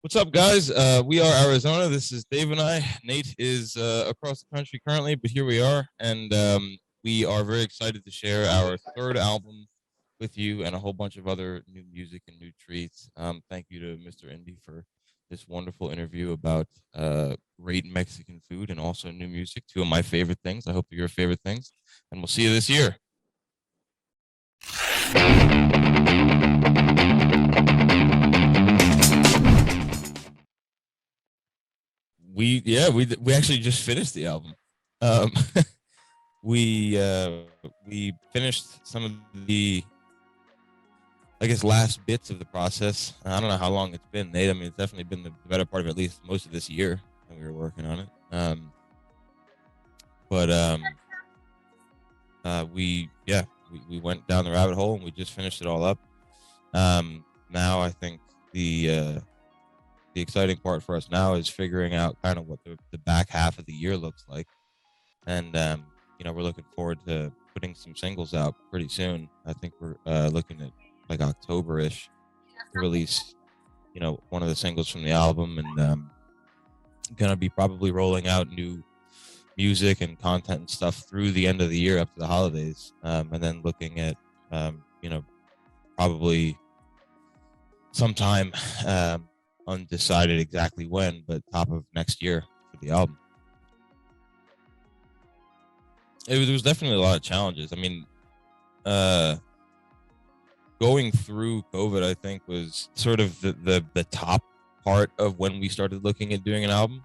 What's up, guys? We are Arizona. This is Dave and I. Nate is across the country currently, but here we are, and we are very excited to share our third album with you and a whole bunch of other new music and new treats. Thank you to Mr.Indie for this wonderful interview about great Mexican food and also new music, two of my favorite things. I hope they're your favorite things, and we'll see you this year. We actually just finished the album. Um, we finished some of the, I guess, last bits of the process. I don't know how long it's been, Nate. I mean, it's definitely been the better part of at least most of this year that we were working on it. But we went down the rabbit hole and we just finished it all up. Now I think the exciting part for us now is figuring out kind of what the back half of the year looks like, and we're looking forward to putting some singles out pretty soon. I think we're looking at like October-ish to release one of the singles from the album, and gonna be probably rolling out new music and content and stuff through the end of the year up to the holidays, and then looking at probably sometime undecided exactly when, but top of next year for the album. There was definitely a lot of challenges. I mean, going through COVID, I think, was sort of the top part of when we started looking at doing an album.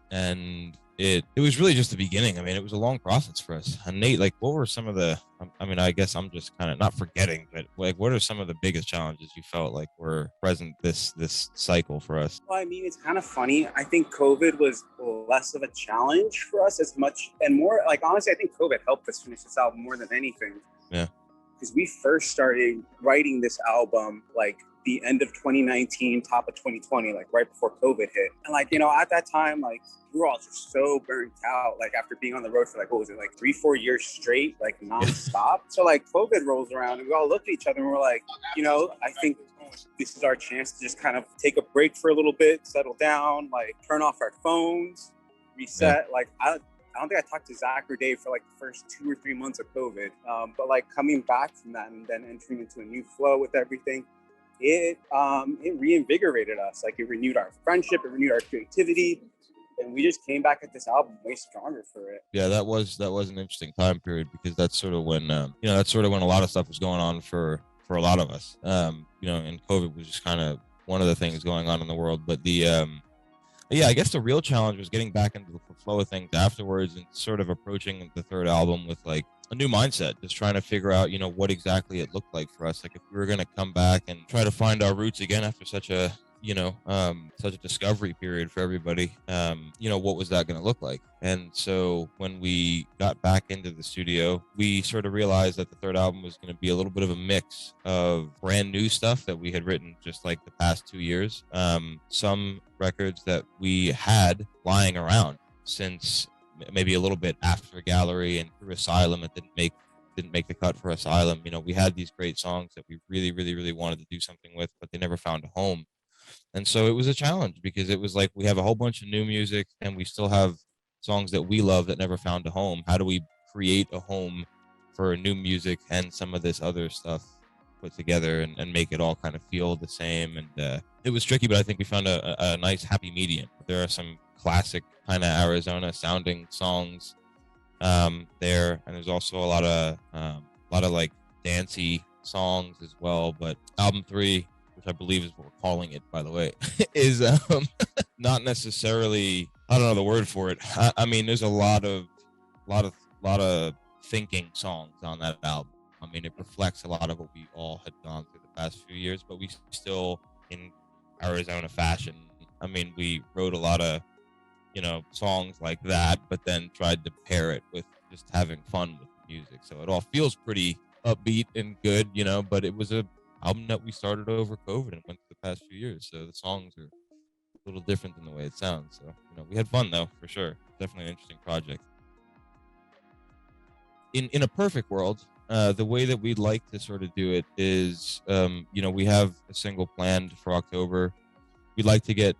And it was really just the beginning. I mean, it was a long process for us. And Nate, like, what were some of the, I mean, I guess I'm just kind of not forgetting, but like, what are some of the biggest challenges you felt like were present this cycle for us? Well, I mean, it's kind of funny. I think COVID was less of a challenge for us as much and more like, honestly, I think COVID helped us finish this album more than anything. Yeah. Because we first started writing this album like the end of 2019, top of 2020, like right before COVID hit. And like, at that time, like we were all just so burnt out, like after being on the road for like, what was it, like 3-4 years straight, like nonstop. So like COVID rolls around and we all looked at each other and we're like, I think this is our chance to just kind of take a break for a little bit, settle down, like turn off our phones, reset. Yeah. Like I don't think I talked to Zach or Dave for like the first 2 or 3 months of COVID. But like coming back from that and then entering into a new flow with everything, it reinvigorated us. Like it renewed our friendship, it renewed our creativity, and we just came back at this album way stronger for it. Yeah, that was an interesting time period because that's sort of when that's sort of when a lot of stuff was going on for a lot of us. And COVID was just kind of one of the things going on in the world. But I guess the real challenge was getting back into the flow of things afterwards and sort of approaching the third album with like a new mindset, just trying to figure out, what exactly it looked like for us. Like if we were going to come back and try to find our roots again after such a discovery period for everybody, what was that going to look like? And so when we got back into the studio, we sort of realized that the third album was going to be a little bit of a mix of brand new stuff that we had written just like the past 2 years, some records that we had lying around since maybe a little bit after Gallery and through Asylum. It didn't make the cut for Asylum. We had these great songs that we really, really, really wanted to do something with, but they never found a home. And so it was a challenge because it was like we have a whole bunch of new music and we still have songs that we love that never found a home. How do we create a home for new music and some of this other stuff put together and make it all kind of feel the same? And it was tricky, but I think we found a nice happy medium. There are some classic kind of Arizona sounding songs there, and there's also a lot of like dancey songs as well. But album 3, which I believe is what we're calling it, by the way, is not necessarily, I don't know the word for it. I mean, there's a lot of thinking songs on that album. I mean, it reflects a lot of what we all had gone through the past few years, but we still, in Arizona fashion, I mean, we wrote a lot of, songs like that, but then tried to pair it with just having fun with the music. So it all feels pretty upbeat and good, but it was a album that we started over COVID and went through the past few years. So the songs are a little different than the way it sounds. So, we had fun though, for sure. Definitely an interesting project. In a perfect world, the way that we'd like to sort of do it is, we have a single planned for October. we'd like to get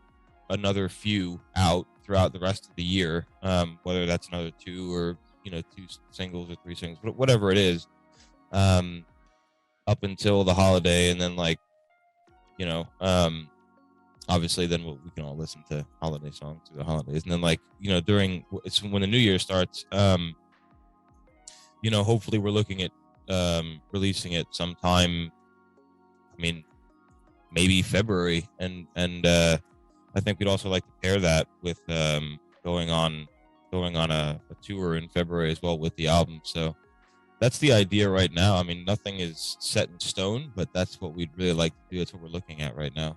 another few out throughout the rest of the year, whether that's another 2 or 2 singles or 3 singles, whatever it is, up until the holiday, and then like obviously then we can all listen to holiday songs through the holidays, and then like during it's when the new year starts, hopefully we're looking at releasing it sometime, I mean maybe February, and I think we'd also like to pair that with going on a tour in February as well with the album. So that's the idea right now. I mean, nothing is set in stone, but that's what we'd really like to do. That's what we're looking at right now.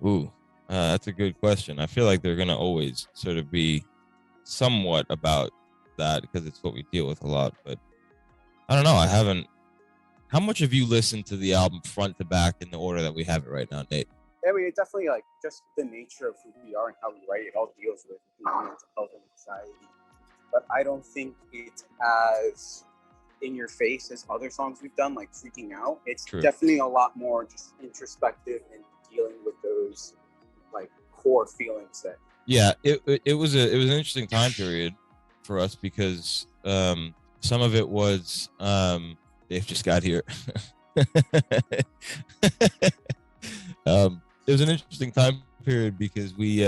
Ooh, that's a good question. I feel like they're gonna always sort of be somewhat about that because it's what we deal with a lot. But I don't know. I haven't. How much have you listened to the album front to back in the order that we have it right now, Nate? I mean, it definitely, like, just the nature of who we are and how we write it all deals with mental health and anxiety. But I don't think it's as in your face as other songs we've done, like Freaking Out. It's True. Definitely a lot more just introspective and dealing with those like core feelings that. Yeah, it was an interesting time period for us because some of it was Dave just got here. It was an interesting time period because we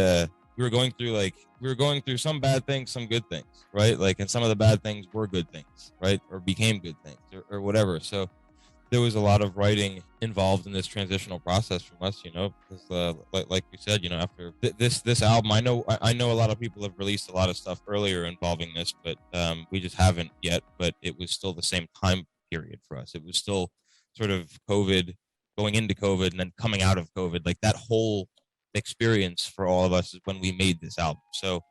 were going through some bad things, some good things, right? Like, and some of the bad things were good things, right? Or became good things, or whatever. So there was a lot of writing involved in this transitional process from us, because like we said, after this album, I know a lot of people have released a lot of stuff earlier involving this, but we just haven't yet. But it was still the same time period for us. It was still sort of COVID, going into COVID, and then coming out of COVID. Like, that whole experience for all of us is when we made this album. So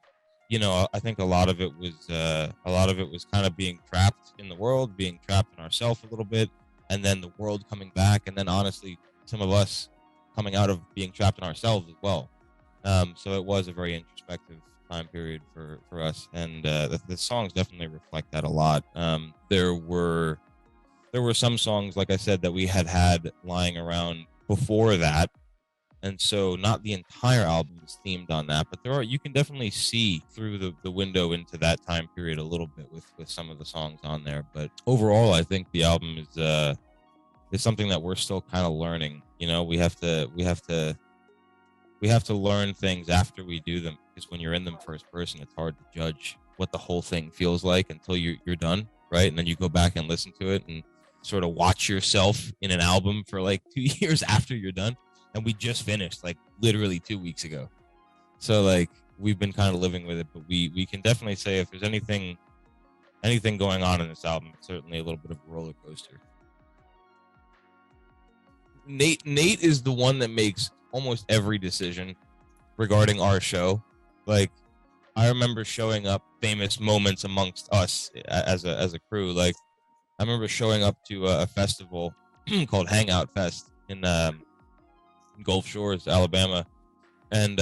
I think a lot of it was kind of being trapped in the world, being trapped in ourselves a little bit, and then the world coming back, and then honestly some of us coming out of being trapped in ourselves as well. So it was a very introspective time period for us, and the songs definitely reflect that a lot. There were some songs, like I said, that we had lying around before that, and so not the entire album is themed on that, but you can definitely see through the window into that time period a little bit with some of the songs on there. But overall, I think the album is something that we're still kind of learning. We have to learn things after we do them, because when you're in them first person, it's hard to judge what the whole thing feels like until you're done, right? And then you go back and listen to it and sort of watch yourself in an album for like 2 years after you're done. And we just finished like literally 2 weeks ago. So like we've been kind of living with it, but we can definitely say if there's anything going on in this album, it's certainly a little bit of a roller coaster. Nate is the one that makes almost every decision regarding our show. Like, I remember showing up famous moments amongst us as a crew. Like, I remember showing up to a festival called Hangout Fest in Gulf Shores, Alabama, and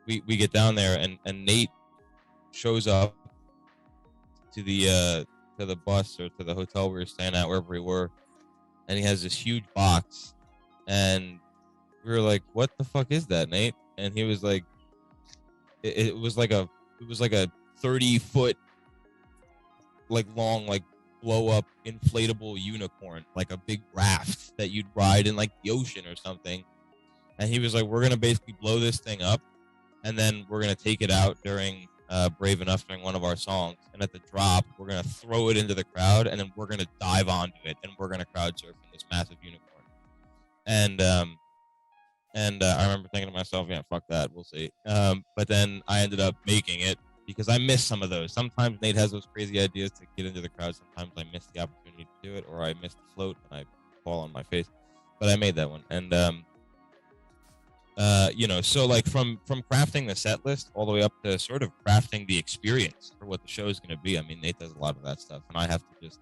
we get down there, and Nate shows up to the bus or to the hotel we were staying at, wherever we were, and he has this huge box, and we were like, "What the fuck is that, Nate?" And he was like, "It was like a 30-foot, like long, like blow up inflatable unicorn, like a big raft that you'd ride in like the ocean or something." And he was like, "We're gonna basically blow this thing up, and then we're gonna take it out during Brave Enough, during one of our songs, and at the drop we're gonna throw it into the crowd, and then we're gonna dive onto it, and we're gonna crowd surf in this massive unicorn." And I remember thinking to myself, "Yeah, fuck that, we'll see." But then I ended up making it, because I miss some of those. Sometimes Nate has those crazy ideas to get into the crowd. Sometimes I miss the opportunity to do it, or I miss the float and I fall on my face. But I made that one, and so like from crafting the set list all the way up to sort of crafting the experience for what the show is going to be. I mean, Nate does a lot of that stuff, and I have to just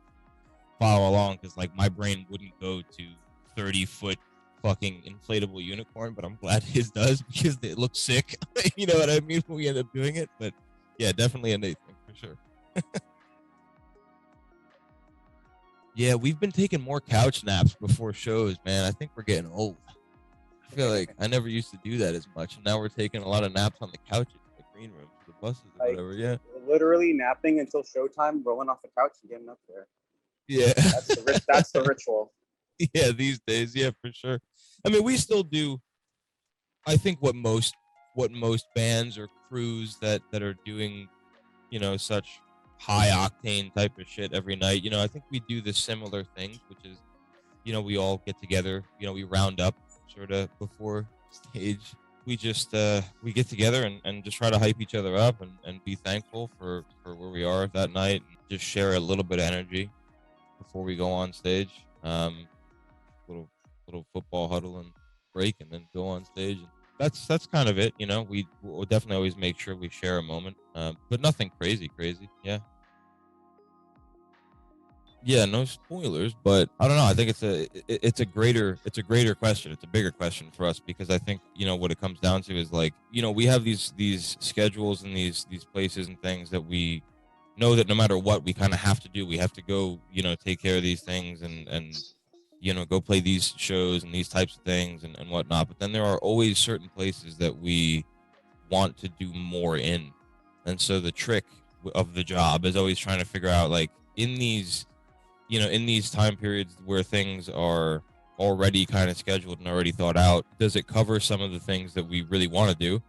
follow along, because like my brain wouldn't go to 30-foot fucking inflatable unicorn, but I'm glad his does, because it looks sick. You know what I mean? When we end up doing it, but yeah, definitely a Nate thing for sure. Yeah, we've been taking more couch naps before shows, man. I think we're getting old. I feel like I never used to do that as much, and now we're taking a lot of naps on the couches, the green rooms, the buses, or Like whatever. Yeah, literally napping until showtime, rolling off the couch and getting up there. yeah, That's the ritual. yeah. These days, yeah, for sure. I mean, we still do. I think what most bands or crews that are doing, such high octane type of shit every night. I think we do the similar things, which is, we all get together. We round up sort of before stage. We just we get together and just try to hype each other up and be thankful for where we are that night. And just share a little bit of energy before we go on stage. Little little football huddle and break, and then go on stage. And that's kind of it. We'll definitely always make sure we share a moment, but nothing crazy. Yeah. Yeah, no spoilers, but I don't know. I think it's a greater question. It's a bigger question for us, because I think what it comes down to is, like, we have these schedules and these places and things that we know that no matter what we kind of have to do. We have to go, take care of these things and go play these shows and these types of things and whatnot. But then there are always certain places that we want to do more in, and so the trick of the job is always trying to figure out, like, in these time periods where things are already kind of scheduled and already thought out, does it cover some of the things that we really want to do?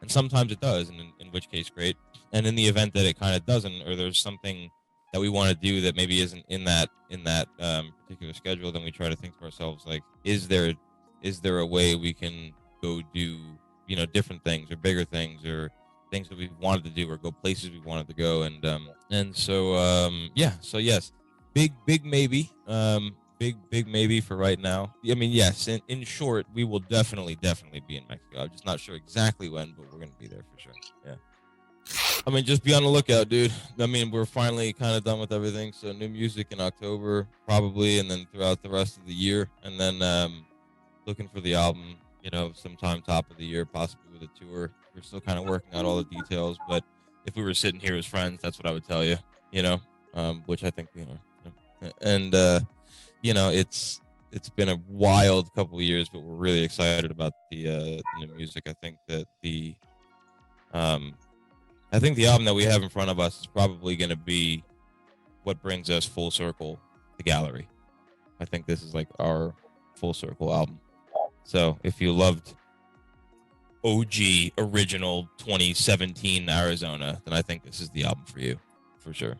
And sometimes it does, and in which case, great. And in the event that it kind of doesn't, or there's something that we want to do that maybe isn't in that particular schedule, then we try to think to ourselves, like, is there a way we can go do different things or bigger things or things that we wanted to do, or go places we wanted to go. And so yeah, so yes, big maybe, big maybe for right now. I mean, yes, in short, we will definitely be in Mexico. I'm just not sure exactly when, but we're gonna be there for sure. Yeah. I mean, just be on the lookout, dude. I mean, we're finally kind of done with everything, so new music in October probably, and then throughout the rest of the year, and then looking for the album, sometime top of the year, possibly with a tour. We're still kind of working out all the details, but if we were sitting here as friends, that's what I would tell you, which I think we are. And it's been a wild couple of years, but we're really excited about the new music. I think the album that we have in front of us is probably going to be what brings us full circle to Gallery. I think this is like our full circle album. So if you loved OG original 2017 Arizona, then I think this is the album for you, for sure.